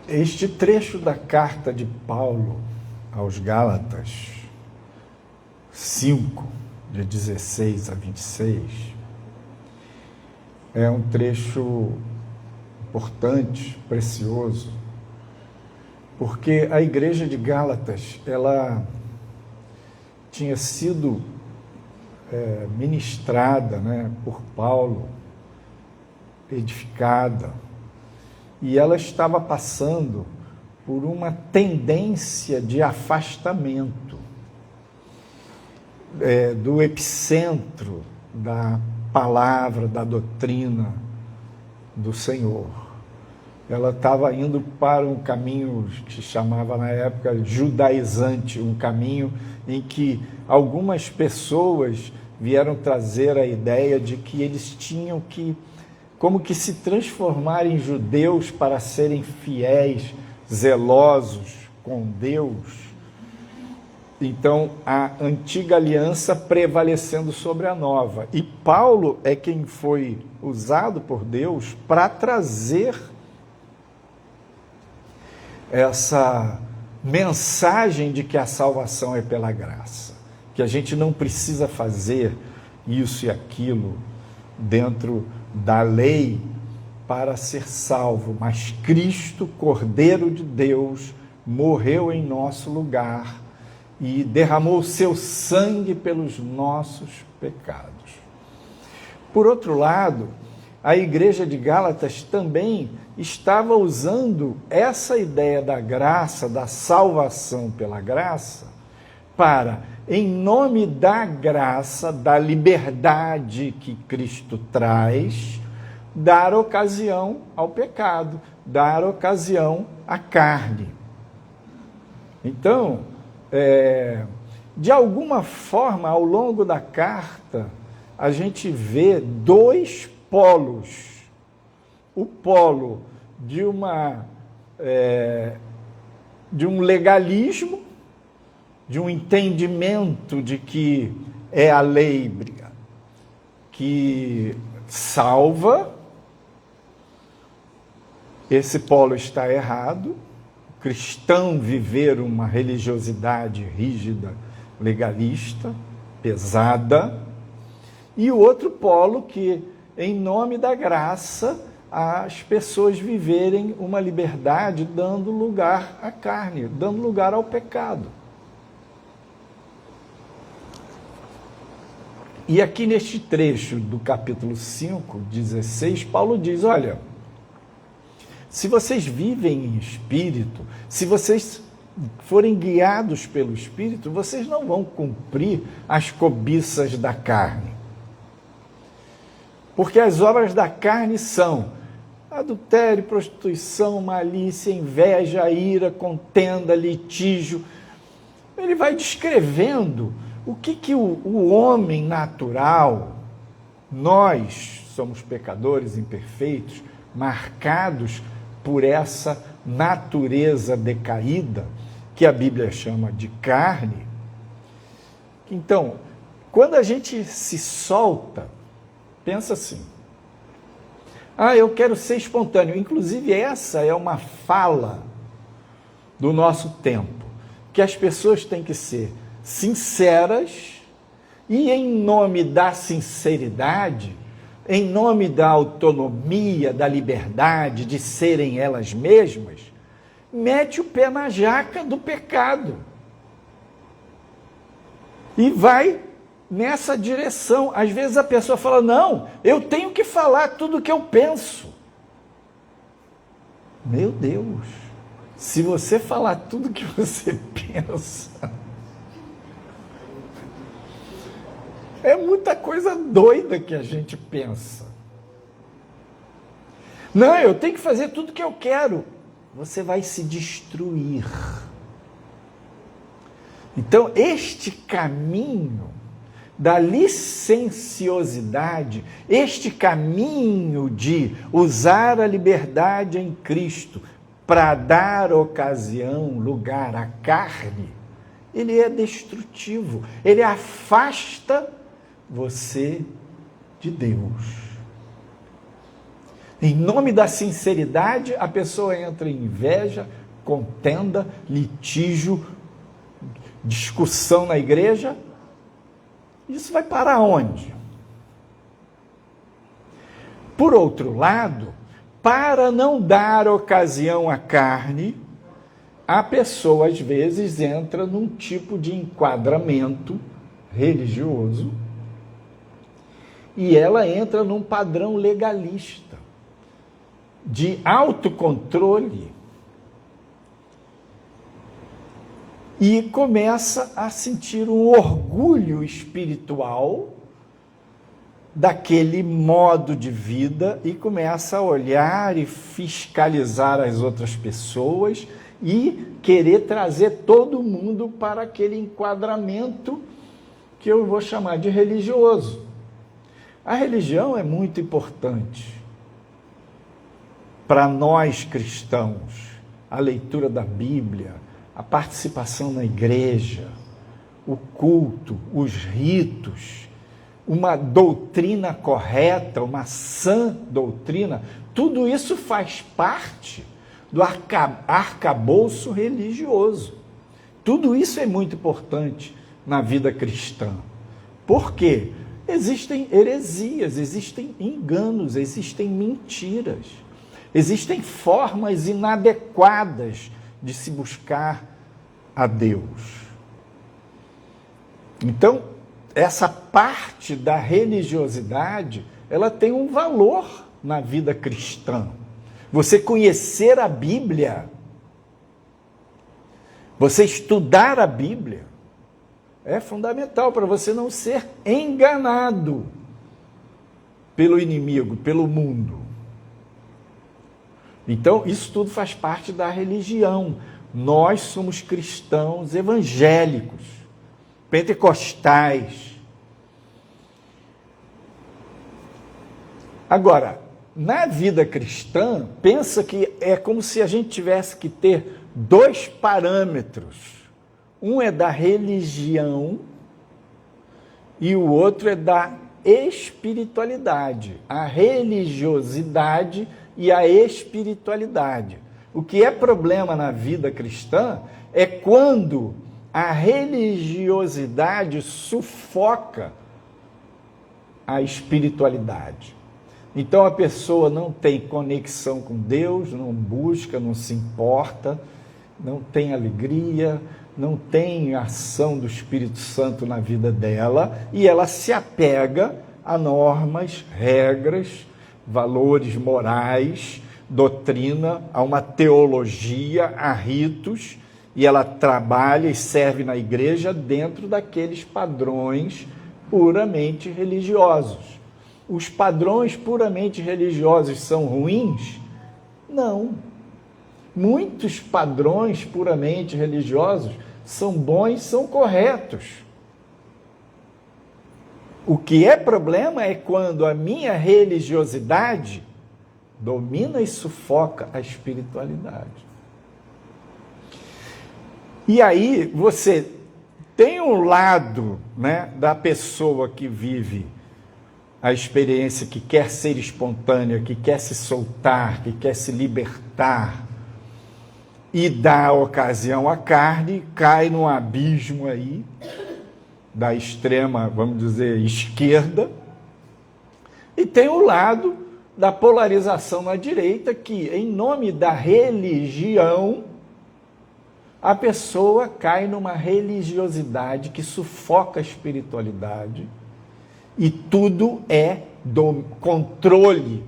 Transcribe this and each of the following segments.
Este trecho da carta de Paulo aos Gálatas 5, de 16 a 26, é um trecho importante, precioso, porque a igreja de Gálatas, ela tinha sido ministrada, por Paulo, edificada, e ela estava passando por uma tendência de afastamento do epicentro da palavra, da doutrina do Senhor. Ela estava indo para um caminho que chamava na época judaizante, um caminho em que algumas pessoas vieram trazer a ideia de que eles tinham que, como que se transformar em judeus para serem fiéis, zelosos com Deus. Então, a antiga aliança prevalecendo sobre a nova. E Paulo é quem foi usado por Deus para trazer essa mensagem de que a salvação é pela graça, que a gente não precisa fazer isso e aquilo dentro da lei para ser salvo, mas Cristo, Cordeiro de Deus, morreu em nosso lugar e derramou o seu sangue pelos nossos pecados. Por outro lado, a igreja de Gálatas também estava usando essa ideia da graça, da salvação pela graça, para, em nome da graça, da liberdade que Cristo traz, dar ocasião ao pecado, dar ocasião à carne. Então, de alguma forma, ao longo da carta, a gente vê dois polos. O polo de um legalismo, de um entendimento de que é a lei que salva. Esse polo está errado. O cristão viver uma religiosidade rígida, legalista, pesada. E o outro polo que, em nome da graça, as pessoas viverem uma liberdade dando lugar à carne, dando lugar ao pecado. E aqui neste trecho do capítulo 5, 16, Paulo diz, olha, se vocês vivem em espírito, se vocês forem guiados pelo espírito, vocês não vão cumprir as cobiças da carne. Porque as obras da carne são adultério, prostituição, malícia, inveja, ira, contenda, litígio. Ele vai descrevendo o que o homem natural, nós somos pecadores imperfeitos, marcados por essa natureza decaída, que a Bíblia chama de carne. Então, quando a gente se solta, pensa assim, eu quero ser espontâneo. Inclusive, essa é uma fala do nosso tempo, que as pessoas têm que ser sinceras e, em nome da sinceridade, em nome da autonomia, da liberdade de serem elas mesmas, mete o pé na jaca do pecado e vai nessa direção. Às vezes a pessoa fala, não, eu tenho que falar tudo o que eu penso. Meu Deus, se você falar tudo o que você pensa, é muita coisa doida que a gente pensa. Não, eu tenho que fazer tudo o que eu quero. Você vai se destruir. Então, este caminho da licenciosidade, este caminho de usar a liberdade em Cristo para dar ocasião, lugar à carne, ele é destrutivo, ele afasta você de Deus. Em nome da sinceridade, a pessoa entra em inveja, contenda, litígio, discussão na igreja. Isso vai parar onde? Por outro lado, para não dar ocasião à carne, a pessoa às vezes entra num tipo de enquadramento religioso e ela entra num padrão legalista, de autocontrole, e começa a sentir um orgulho espiritual daquele modo de vida e começa a olhar e fiscalizar as outras pessoas e querer trazer todo mundo para aquele enquadramento que eu vou chamar de religioso. A religião é muito importante para nós cristãos, a leitura da Bíblia, a participação na igreja, o culto, os ritos, uma doutrina correta, uma sã doutrina, tudo isso faz parte do arcabouço religioso. Tudo isso é muito importante na vida cristã. Por quê? Existem heresias, existem enganos, existem mentiras, existem formas inadequadas de se buscar a Deus. Então, essa parte da religiosidade, ela tem um valor na vida cristã. Você conhecer a Bíblia, você estudar a Bíblia, é fundamental para você não ser enganado pelo inimigo, pelo mundo. Então, isso tudo faz parte da religião. Nós somos cristãos evangélicos, pentecostais. Agora, na vida cristã, pensa que é como se a gente tivesse que ter dois parâmetros. Um é da religião e o outro é da espiritualidade. A religiosidade e a espiritualidade. O que é problema na vida cristã é quando a religiosidade sufoca a espiritualidade. Então a pessoa não tem conexão com Deus, não busca, não se importa, não tem alegria, não tem ação do Espírito Santo na vida dela, e ela se apega a normas, regras, valores morais, doutrina, a uma teologia, a ritos, e ela trabalha e serve na igreja dentro daqueles padrões puramente religiosos. Os padrões puramente religiosos são ruins? Não. Muitos padrões puramente religiosos são bons, são corretos. O que é problema é quando a minha religiosidade domina e sufoca a espiritualidade. E aí você tem um lado, né, da pessoa que vive a experiência, que quer ser espontânea, que quer se soltar, que quer se libertar e dá ocasião à carne, cai num abismo aí da extrema, vamos dizer, esquerda, e tem o lado da polarização na direita, que em nome da religião a pessoa cai numa religiosidade que sufoca a espiritualidade e tudo é do controle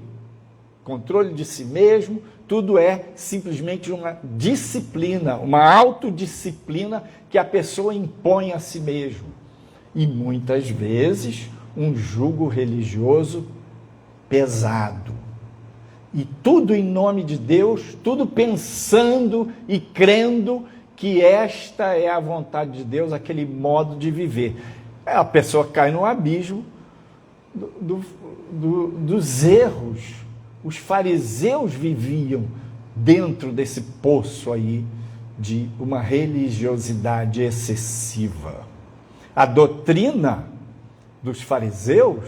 de si mesmo, tudo é simplesmente uma disciplina, uma autodisciplina que a pessoa impõe a si mesmo. E muitas vezes um jugo religioso pesado. E tudo em nome de Deus, tudo pensando e crendo que esta é a vontade de Deus, aquele modo de viver. A pessoa cai no abismo dos erros. Os fariseus viviam dentro desse poço aí de uma religiosidade excessiva. A doutrina dos fariseus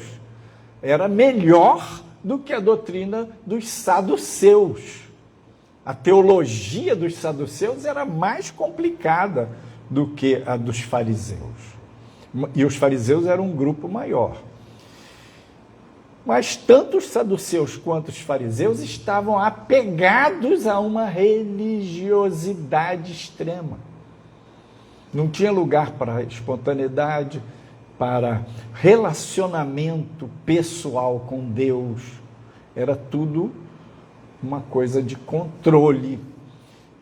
era melhor do que a doutrina dos saduceus. A teologia dos saduceus era mais complicada do que a dos fariseus. E os fariseus eram um grupo maior. Mas tanto os saduceus quanto os fariseus estavam apegados a uma religiosidade extrema. Não tinha lugar para espontaneidade, para relacionamento pessoal com Deus. Era tudo uma coisa de controle,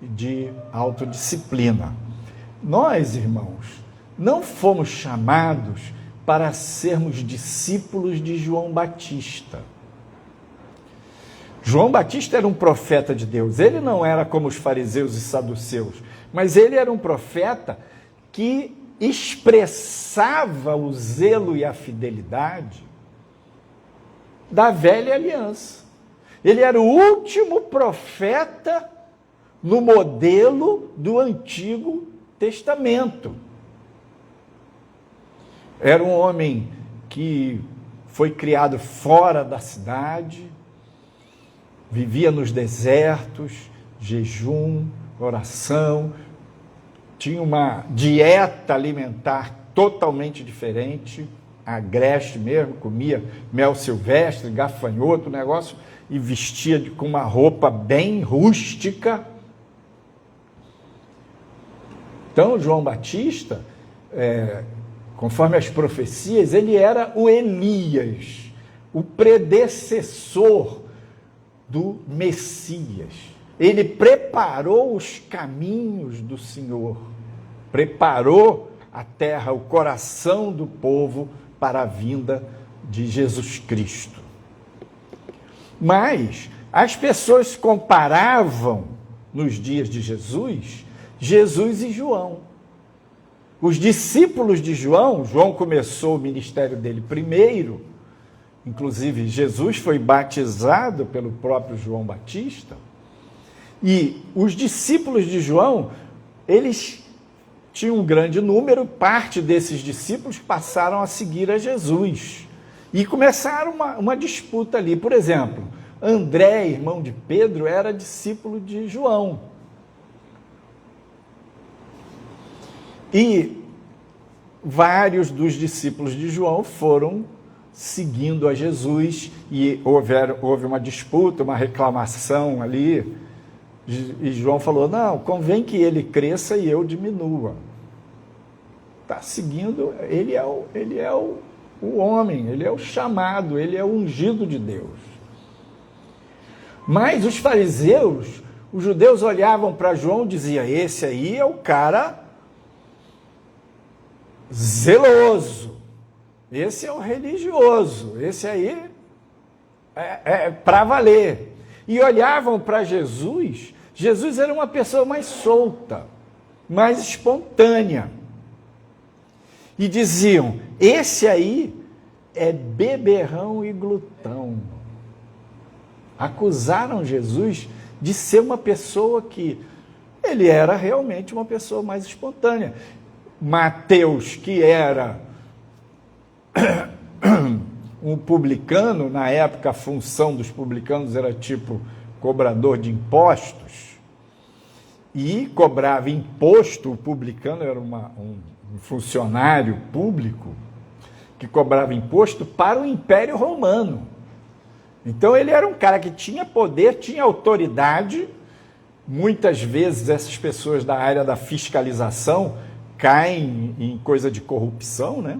de autodisciplina. Nós, irmãos, não fomos chamados para sermos discípulos de João Batista. João Batista era um profeta de Deus. Ele não era como os fariseus e saduceus, mas ele era um profeta que expressava o zelo e a fidelidade da velha aliança. Ele era o último profeta no modelo do Antigo Testamento. Era um homem que foi criado fora da cidade, vivia nos desertos, jejum, oração, tinha uma dieta alimentar totalmente diferente, agreste mesmo, comia mel silvestre, gafanhoto, negócio, e vestia com uma roupa bem rústica. Então, João Batista, conforme as profecias, ele era o Elias, o predecessor do Messias. Ele preparou os caminhos do Senhor, preparou a terra, o coração do povo para a vinda de Jesus Cristo. Mas as pessoas comparavam, nos dias de Jesus, Jesus e João. Os discípulos de João, João começou o ministério dele primeiro, inclusive Jesus foi batizado pelo próprio João Batista, e os discípulos de João, eles tinham um grande número, parte desses discípulos passaram a seguir a Jesus, e começaram uma disputa ali. Por exemplo, André, irmão de Pedro, era discípulo de João. E vários dos discípulos de João foram seguindo a Jesus e houve uma disputa, uma reclamação ali. E João falou, não, convém que ele cresça e eu diminua. Está seguindo, ele é o homem, ele é o chamado, ele é o ungido de Deus. Mas os fariseus, os judeus olhavam para João e diziam, esse aí é o cara zeloso, esse é o religioso, esse aí é para valer. E olhavam para Jesus, Jesus era uma pessoa mais solta, mais espontânea. E diziam, esse aí é beberrão e glutão. Acusaram Jesus de ser uma pessoa que ele era realmente uma pessoa mais espontânea. Mateus, que era um publicano, na época a função dos publicanos era tipo cobrador de impostos, e cobrava imposto, o publicano era um funcionário público que cobrava imposto para o Império Romano. Então ele era um cara que tinha poder, tinha autoridade. Muitas vezes essas pessoas da área da fiscalização caem em coisa de corrupção, né?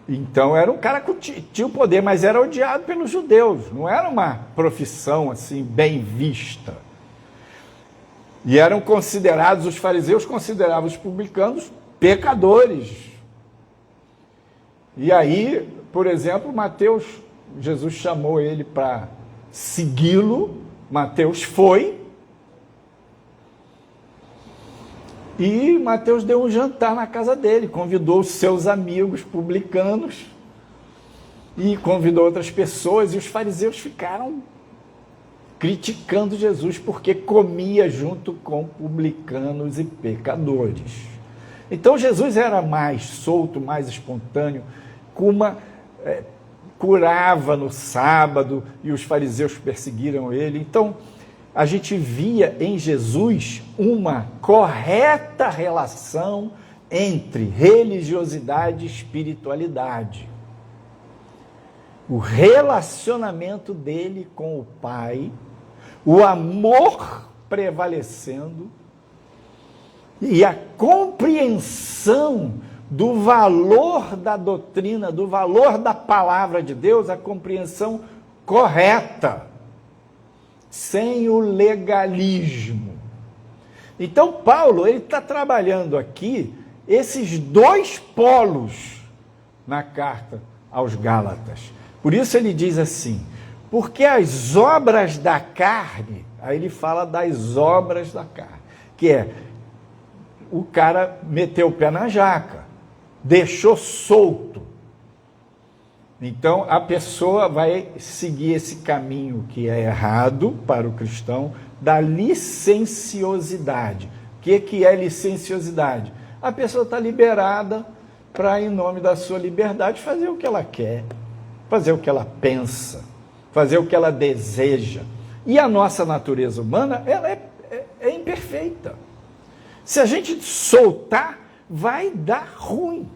Então era um cara que tinha o poder, mas era odiado pelos judeus, não era uma profissão assim bem vista. E eram considerados, os fariseus consideravam os publicanos pecadores. E aí, por exemplo, Jesus chamou ele para segui-lo, Mateus foi, e Mateus deu um jantar na casa dele, convidou os seus amigos publicanos e convidou outras pessoas, e os fariseus ficaram criticando Jesus porque comia junto com publicanos e pecadores. Então Jesus era mais solto, mais espontâneo, com curava no sábado e os fariseus perseguiram ele. Então, a gente via em Jesus uma correta relação entre religiosidade e espiritualidade. O relacionamento dele com o Pai, o amor prevalecendo e a compreensão do valor da doutrina, do valor da palavra de Deus, a compreensão correta, sem o legalismo. Então, Paulo, ele está trabalhando aqui esses dois polos na carta aos Gálatas. Por isso ele diz assim, porque as obras da carne, aí ele fala das obras da carne, que é o cara meteu o pé na jaca, deixou solto. Então, a pessoa vai seguir esse caminho que é errado para o cristão, da licenciosidade. O que é licenciosidade? A pessoa está liberada para, em nome da sua liberdade, fazer o que ela quer, fazer o que ela pensa, fazer o que ela deseja. E a nossa natureza humana, ela é imperfeita. Se a gente soltar, vai dar ruim.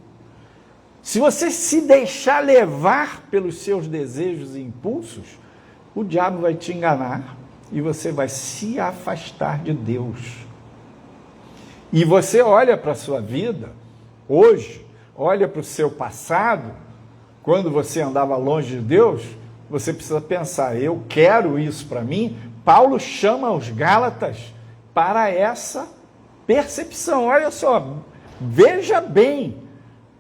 Se você se deixar levar pelos seus desejos e impulsos, o diabo vai te enganar e você vai se afastar de Deus. E você olha para a sua vida, hoje, olha para o seu passado, quando você andava longe de Deus, você precisa pensar, eu quero isso para mim? Paulo chama os Gálatas para essa percepção. Olha só, veja bem,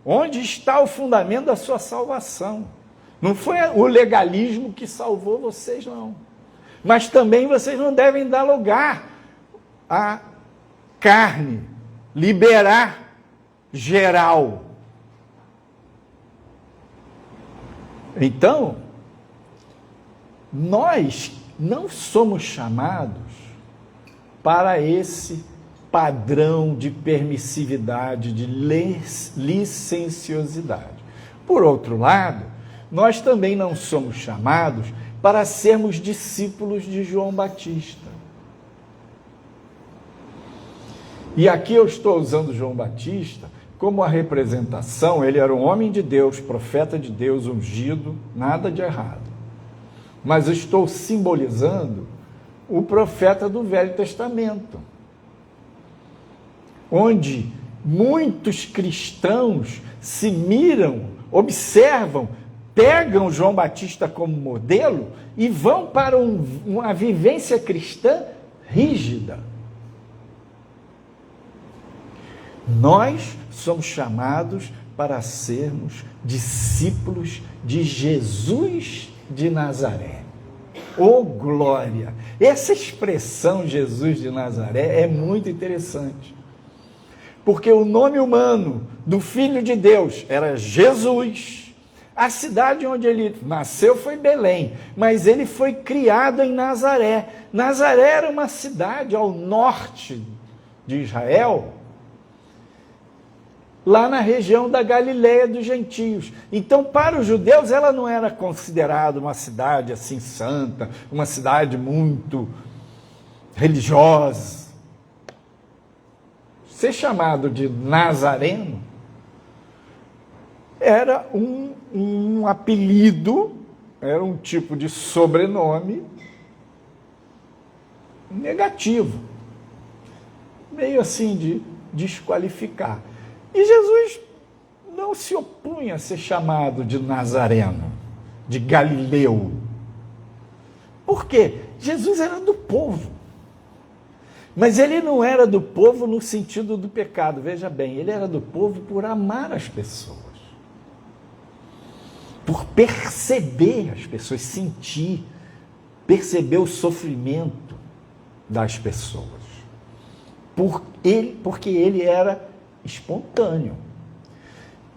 onde está o fundamento da sua salvação? Não foi o legalismo que salvou vocês, não. Mas também vocês não devem dar lugar à carne, liberar geral. Então, nós não somos chamados para esse padrão de permissividade, de licenciosidade. Por outro lado, nós também não somos chamados para sermos discípulos de João Batista. E aqui eu estou usando João Batista como a representação. Ele era um homem de Deus, profeta de Deus, ungido, nada de errado. Mas eu estou simbolizando o profeta do Velho Testamento, onde muitos cristãos se miram, observam, pegam João Batista como modelo e vão para uma vivência cristã rígida. Nós somos chamados para sermos discípulos de Jesus de Nazaré. Oh, glória! Essa expressão Jesus de Nazaré é muito interessante. Porque o nome humano do Filho de Deus era Jesus. A cidade onde ele nasceu foi Belém, mas ele foi criado em Nazaré. Nazaré era uma cidade ao norte de Israel, lá na região da Galileia dos gentios. Então, para os judeus, ela não era considerada uma cidade assim santa, uma cidade muito religiosa. Ser chamado de Nazareno era um apelido, era um tipo de sobrenome negativo, meio assim de desqualificar. E Jesus não se opunha a ser chamado de Nazareno, de Galileu. Por quê? Jesus era do povo. Mas ele não era do povo no sentido do pecado. Veja bem, ele era do povo por amar as pessoas. Por perceber as pessoas, sentir, perceber o sofrimento das pessoas. Porque ele era espontâneo.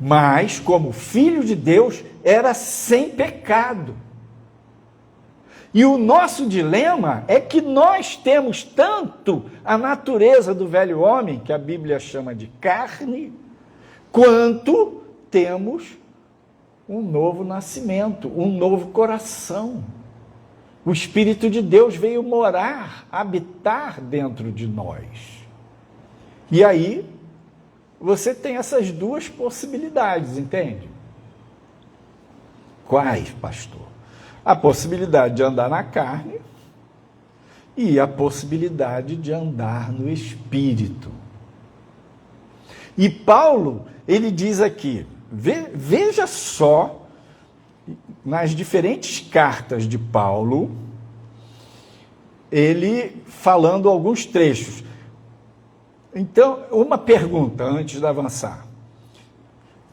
Mas, como filho de Deus, era sem pecado. E o nosso dilema é que nós temos tanto a natureza do velho homem, que a Bíblia chama de carne, quanto temos um novo nascimento, um novo coração. O Espírito de Deus veio morar, habitar dentro de nós. E aí, você tem essas duas possibilidades, entende? Quais, pastor? A possibilidade de andar na carne e a possibilidade de andar no Espírito. E Paulo, ele diz aqui, veja só, nas diferentes cartas de Paulo, ele falando alguns trechos. Então, uma pergunta antes de avançar.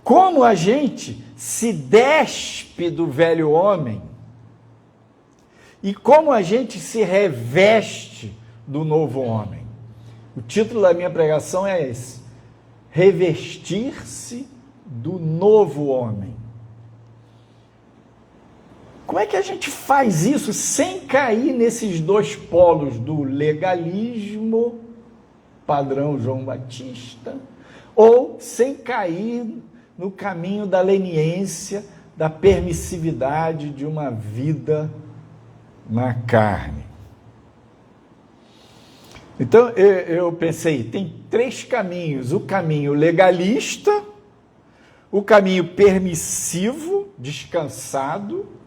Como a gente se despe do velho homem e como a gente se reveste do novo homem? O título da minha pregação é esse: revestir-se do novo homem. Como é que a gente faz isso sem cair nesses dois polos do legalismo, padrão João Batista, ou sem cair no caminho da leniência, da permissividade de uma vida na carne? Então, eu pensei, tem três caminhos: o caminho legalista, o caminho permissivo, descansado,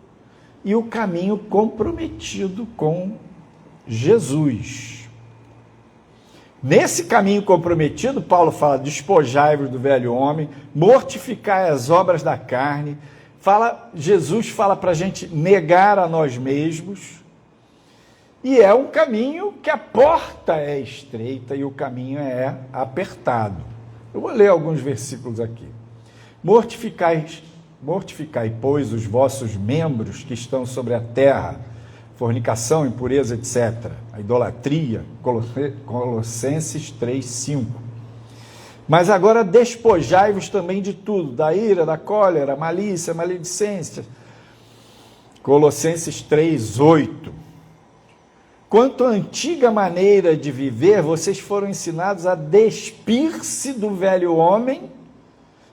e o caminho comprometido com Jesus. Nesse caminho comprometido, Paulo fala: despojai-vos do velho homem, mortificai as obras da carne. Jesus fala para a gente negar a nós mesmos. E é um caminho que a porta é estreita e o caminho é apertado. Eu vou ler alguns versículos aqui. Mortificai, pois, os vossos membros que estão sobre a terra, fornicação, impureza, etc., a idolatria, Colossenses 3:5. Mas agora despojai-vos também de tudo, da ira, da cólera, malícia, maledicência, Colossenses 3:8. Quanto à antiga maneira de viver, vocês foram ensinados a despir-se do velho homem,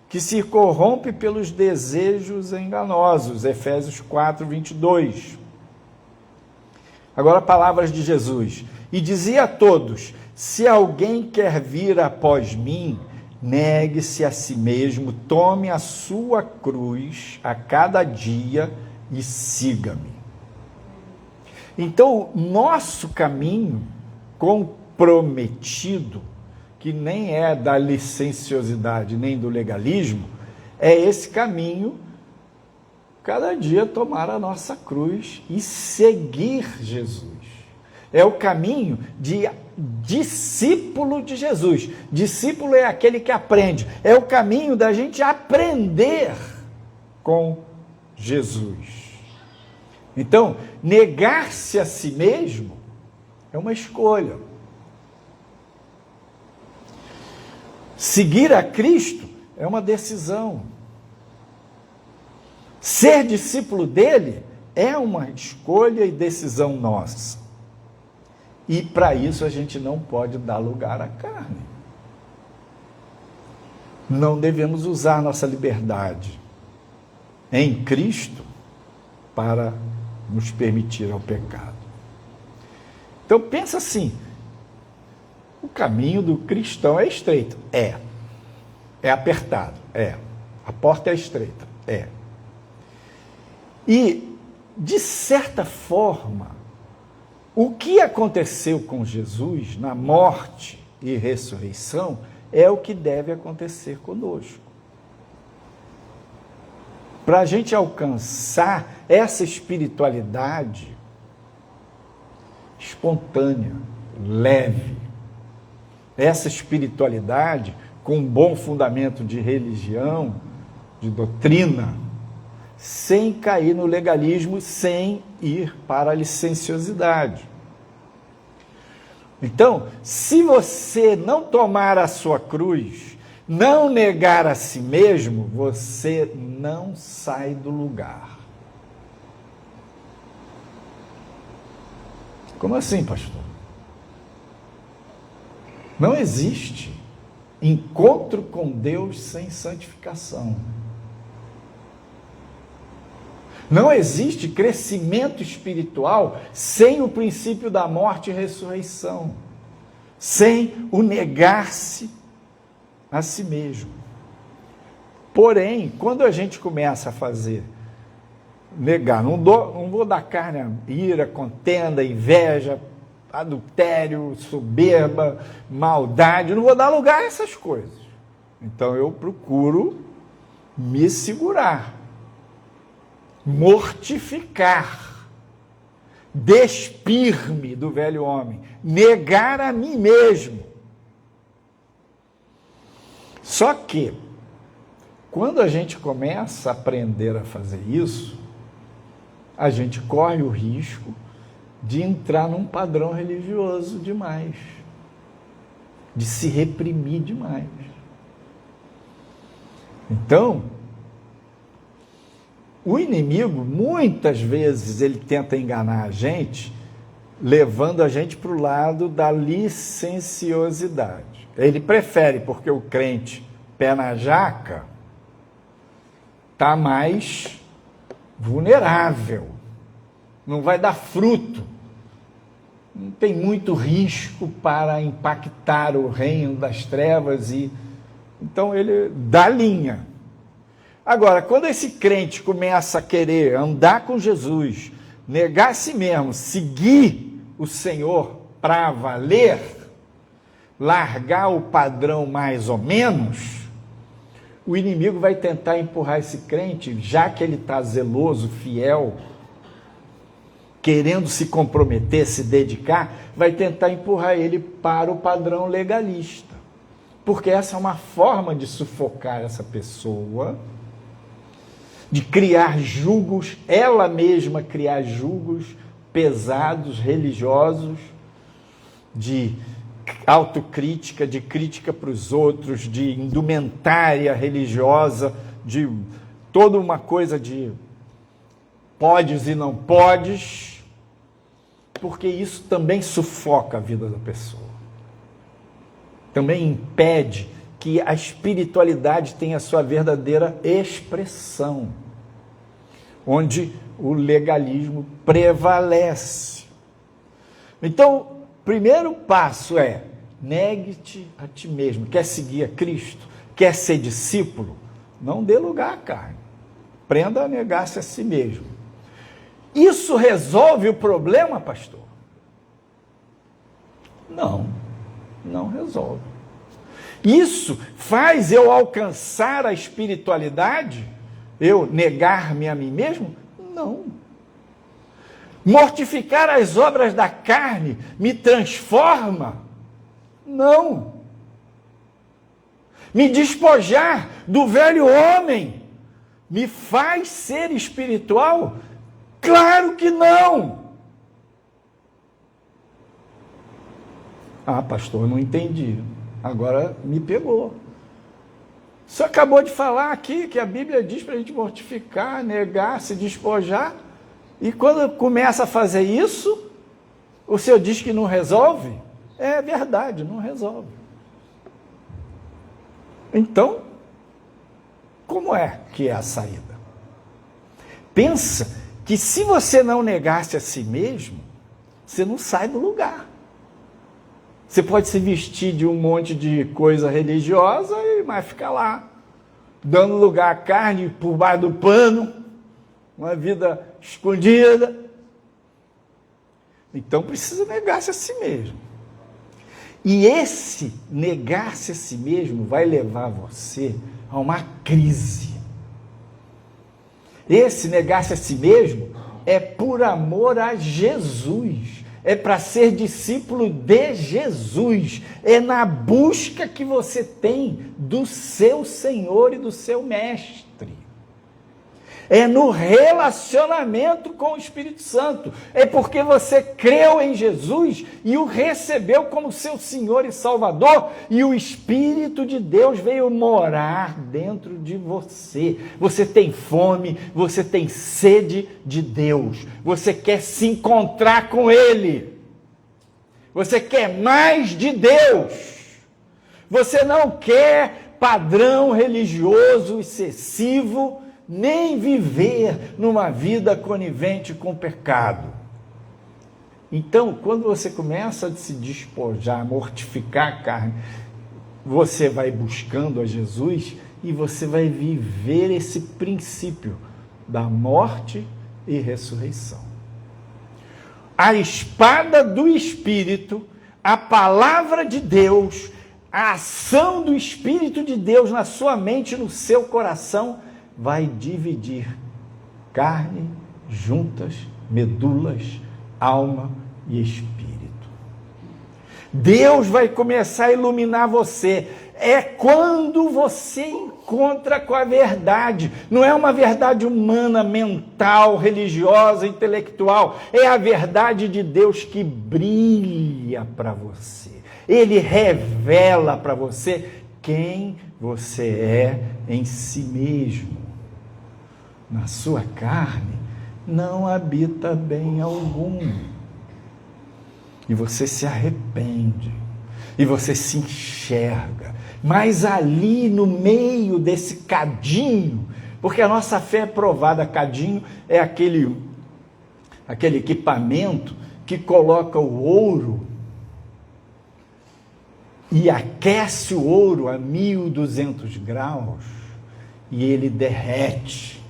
que se corrompe pelos desejos enganosos, Efésios 4:22. Agora, palavras de Jesus. E dizia a todos: se alguém quer vir após mim, negue-se a si mesmo, tome a sua cruz a cada dia e siga-me. Então, o nosso caminho comprometido, que nem é da licenciosidade nem do legalismo, é esse caminho, cada dia tomar a nossa cruz e seguir Jesus. É o caminho de discípulo de Jesus. Discípulo é aquele que aprende. É o caminho da gente aprender com Jesus. Então, negar-se a si mesmo é uma escolha. Seguir a Cristo é uma decisão. Ser discípulo dele é uma escolha e decisão nossa. E para isso a gente não pode dar lugar à carne. Não devemos usar nossa liberdade em Cristo para nos permitir ao pecado. Então pensa assim: o caminho do cristão é estreito? É apertado? A porta é estreita? E, de certa forma, o que aconteceu com Jesus na morte e ressurreição é o que deve acontecer conosco. Para a gente alcançar essa espiritualidade espontânea, leve, essa espiritualidade com um bom fundamento de religião, de doutrina, sem cair no legalismo, sem ir para a licenciosidade. Então, se você não tomar a sua cruz, não negar a si mesmo, você não sai do lugar. Como assim, pastor? Não existe encontro com Deus sem santificação. Não existe crescimento espiritual sem o princípio da morte e ressurreição, sem o negar-se a si mesmo. Porém, quando a gente começa a fazer, negar, não vou dar carne a ira, contenda, inveja, adultério, soberba, maldade, não vou dar lugar a essas coisas. Então eu procuro me segurar, mortificar, despir-me do velho homem, negar a mim mesmo. Só que, quando a gente começa a aprender a fazer isso, a gente corre o risco de entrar num padrão religioso demais, de se reprimir demais. Então, o inimigo, muitas vezes, ele tenta enganar a gente, levando a gente para o lado da licenciosidade. Ele prefere, porque o crente pé na jaca está mais vulnerável, não vai dar fruto, não tem muito risco para impactar o reino das trevas, e então ele dá linha. Agora, quando esse crente começa a querer andar com Jesus, negar a si mesmo, seguir o Senhor para valer, largar o padrão mais ou menos, o inimigo vai tentar empurrar esse crente, já que ele está zeloso, fiel, querendo se comprometer, se dedicar, vai tentar empurrar ele para o padrão legalista. Porque essa é uma forma de sufocar essa pessoa, de criar julgos, ela mesma criar julgos pesados, religiosos, de autocrítica, de crítica para os outros, de indumentária religiosa, de toda uma coisa de podes e não podes, porque isso também sufoca a vida da pessoa. Também impede que a espiritualidade tenha a sua verdadeira expressão, onde o legalismo prevalece. Então, primeiro passo é, negue-te a ti mesmo. Quer seguir a Cristo? Quer ser discípulo? Não dê lugar à carne. Aprenda a negar-se a si mesmo. Isso resolve o problema, pastor? Não, não resolve. Isso faz eu alcançar a espiritualidade? Eu negar-me a mim mesmo? Não. Mortificar as obras da carne me transforma? Não. Me despojar do velho homem me faz ser espiritual? Claro que não. Ah, pastor, eu não entendi. Agora me pegou. Você acabou de falar aqui que a Bíblia diz para a gente mortificar, negar, se despojar. E quando começa a fazer isso, o senhor diz que não resolve? É verdade, não resolve. Então, como é que é a saída? Pensa que se você não negasse a si mesmo, você não sai do lugar. Você pode se vestir de um monte de coisa religiosa, mas ficar lá, dando lugar à carne por baixo do pano, uma vida escondida. Então precisa negar-se a si mesmo. E esse negar-se a si mesmo vai levar você a uma crise. Esse negar-se a si mesmo é por amor a Jesus. É para ser discípulo de Jesus. É na busca que você tem do seu Senhor e do seu Mestre. É no relacionamento com o Espírito Santo. É porque você creu em Jesus e o recebeu como seu Senhor e Salvador, e o Espírito de Deus veio morar dentro de você. Você tem fome, você tem sede de Deus. Você quer se encontrar com Ele. Você quer mais de Deus. Você não quer padrão religioso excessivo nem viver numa vida conivente com o pecado. Então, quando você começa a se despojar, a mortificar a carne, você vai buscando a Jesus e você vai viver esse princípio da morte e ressurreição. A espada do Espírito, a palavra de Deus, a ação do Espírito de Deus na sua mente e no seu coração vai dividir carne, juntas, medulas, alma e espírito. Deus vai começar a iluminar você. É quando você encontra com a verdade. Não é uma verdade humana, mental, religiosa, intelectual. É a verdade de Deus que brilha para você. Ele revela para você quem você é em si mesmo. Na sua carne não habita bem algum. E você se arrepende. E você se enxerga. Mas ali no meio desse cadinho, porque a nossa fé é provada, cadinho é aquele equipamento que coloca o ouro e aquece o ouro a 1.200 graus e ele derrete.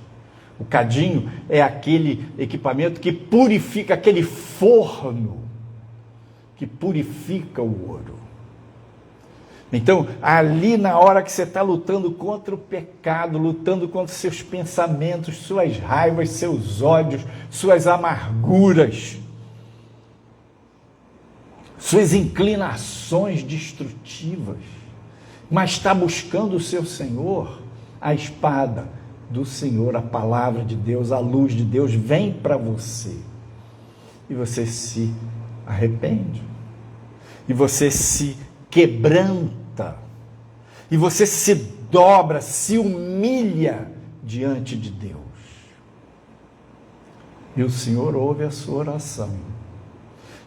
O cadinho é aquele equipamento que purifica, aquele forno que purifica o ouro. Então, ali na hora que você está lutando contra o pecado, lutando contra seus pensamentos, suas raivas, seus ódios, suas amarguras, suas inclinações destrutivas, mas está buscando o seu Senhor, a espada do Senhor, a palavra de Deus, a luz de Deus vem para você e você se arrepende e você se quebranta e você se dobra, se humilha diante de Deus e o Senhor ouve a sua oração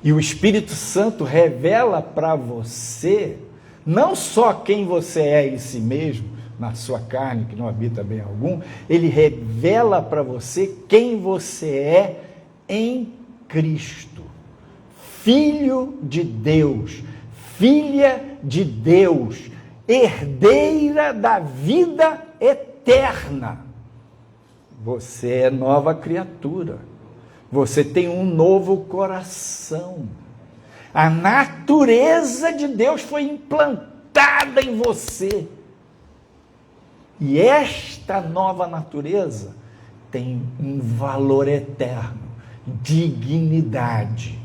e o Espírito Santo revela para você não só quem você é em si mesmo, na sua carne que não habita bem algum, ele revela para você quem você é em Cristo, filho de Deus, filha de Deus, herdeira da vida eterna. Você é nova criatura. Você tem um novo coração. A natureza de Deus foi implantada em você. E esta nova natureza tem um valor eterno, dignidade.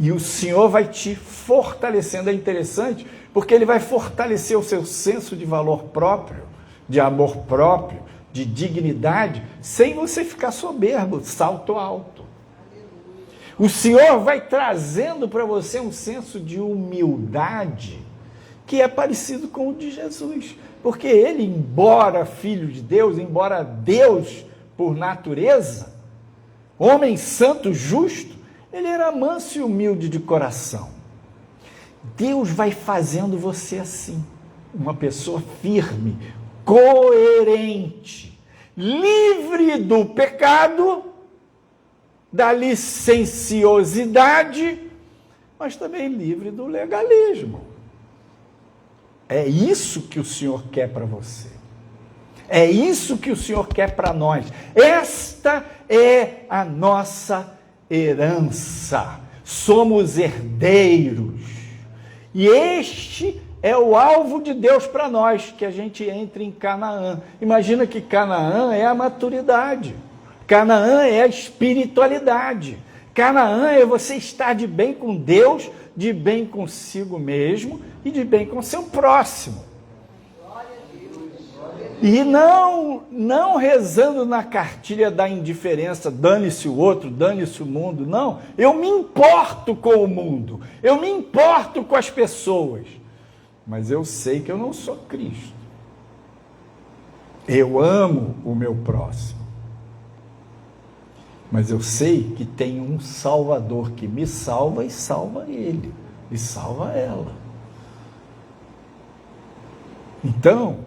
E o Senhor vai te fortalecendo. É interessante, porque Ele vai fortalecer o seu senso de valor próprio, de amor próprio, de dignidade, sem você ficar soberbo, salto alto. O Senhor vai trazendo para você um senso de humildade, que é parecido com o de Jesus. Porque Ele, embora filho de Deus, embora Deus por natureza, homem santo, justo, Ele era manso e humilde de coração. Deus vai fazendo você assim, uma pessoa firme, coerente, livre do pecado, da licenciosidade, mas também livre do legalismo. É isso que o Senhor quer para você. É isso que o Senhor quer para nós. Esta é a nossa herança. Somos herdeiros. E este é o alvo de Deus para nós, que a gente entre em Canaã. Imagina que Canaã é a maturidade. Canaã é a espiritualidade. Canaã é você estar de bem com Deus, de bem consigo mesmo e de bem com seu próximo. E não rezando na cartilha da indiferença, dane-se o outro, dane-se o mundo, não. Eu me importo com o mundo, eu me importo com as pessoas, mas eu sei que eu não sou Cristo. Eu amo o meu próximo, mas eu sei que tem um Salvador que me salva e salva ele, e salva ela. Então,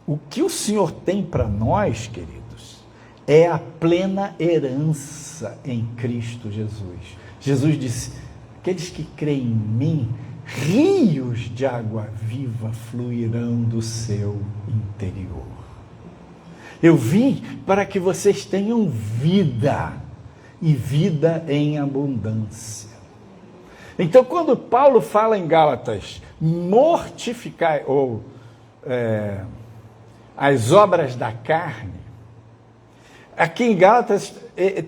O que o Senhor tem para nós, queridos, é a plena herança em Cristo Jesus. Jesus disse: aqueles que creem em mim, rios de água viva fluirão do seu interior. Eu vim para que vocês tenham vida, e vida em abundância. Então, quando Paulo fala em Gálatas, mortificar, ou as obras da carne, aqui em Gálatas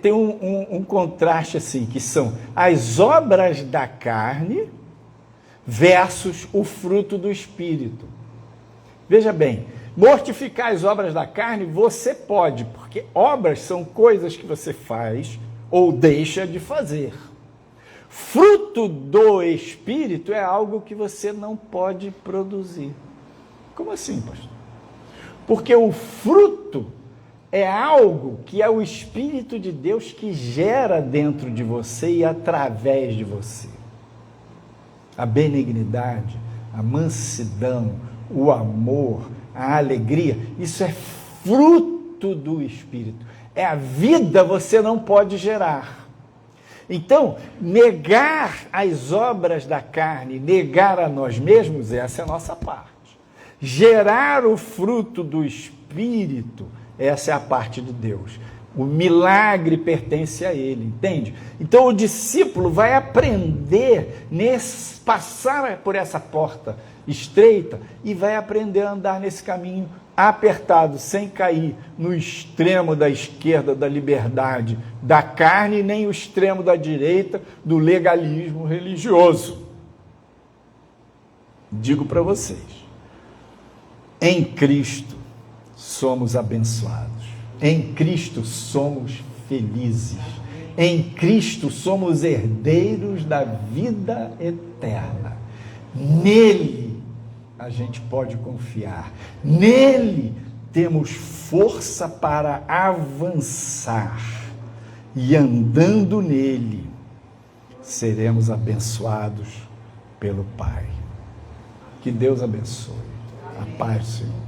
tem um contraste assim, que são as obras da carne versus o fruto do Espírito. Veja bem, mortificar as obras da carne você pode, porque obras são coisas que você faz ou deixa de fazer. Fruto do Espírito é algo que você não pode produzir. Como assim, pastor? Porque o fruto é algo que é o Espírito de Deus que gera dentro de você e através de você. A benignidade, a mansidão, o amor, a alegria, isso é fruto do Espírito. É a vida, você não pode gerar. Então, negar as obras da carne, negar a nós mesmos, essa é a nossa parte. Gerar o fruto do Espírito, essa é a parte de Deus. O milagre pertence a Ele, entende? Então, o discípulo vai aprender, passar por essa porta estreita e vai aprender a andar nesse caminho apertado, sem cair no extremo da esquerda da liberdade da carne, nem o extremo da direita do legalismo religioso. Digo para vocês, em Cristo somos abençoados, em Cristo somos felizes, em Cristo somos herdeiros da vida eterna. Nele a gente pode confiar, nele temos força para avançar, e andando nele seremos abençoados pelo Pai. Que Deus abençoe. A paz do Senhor.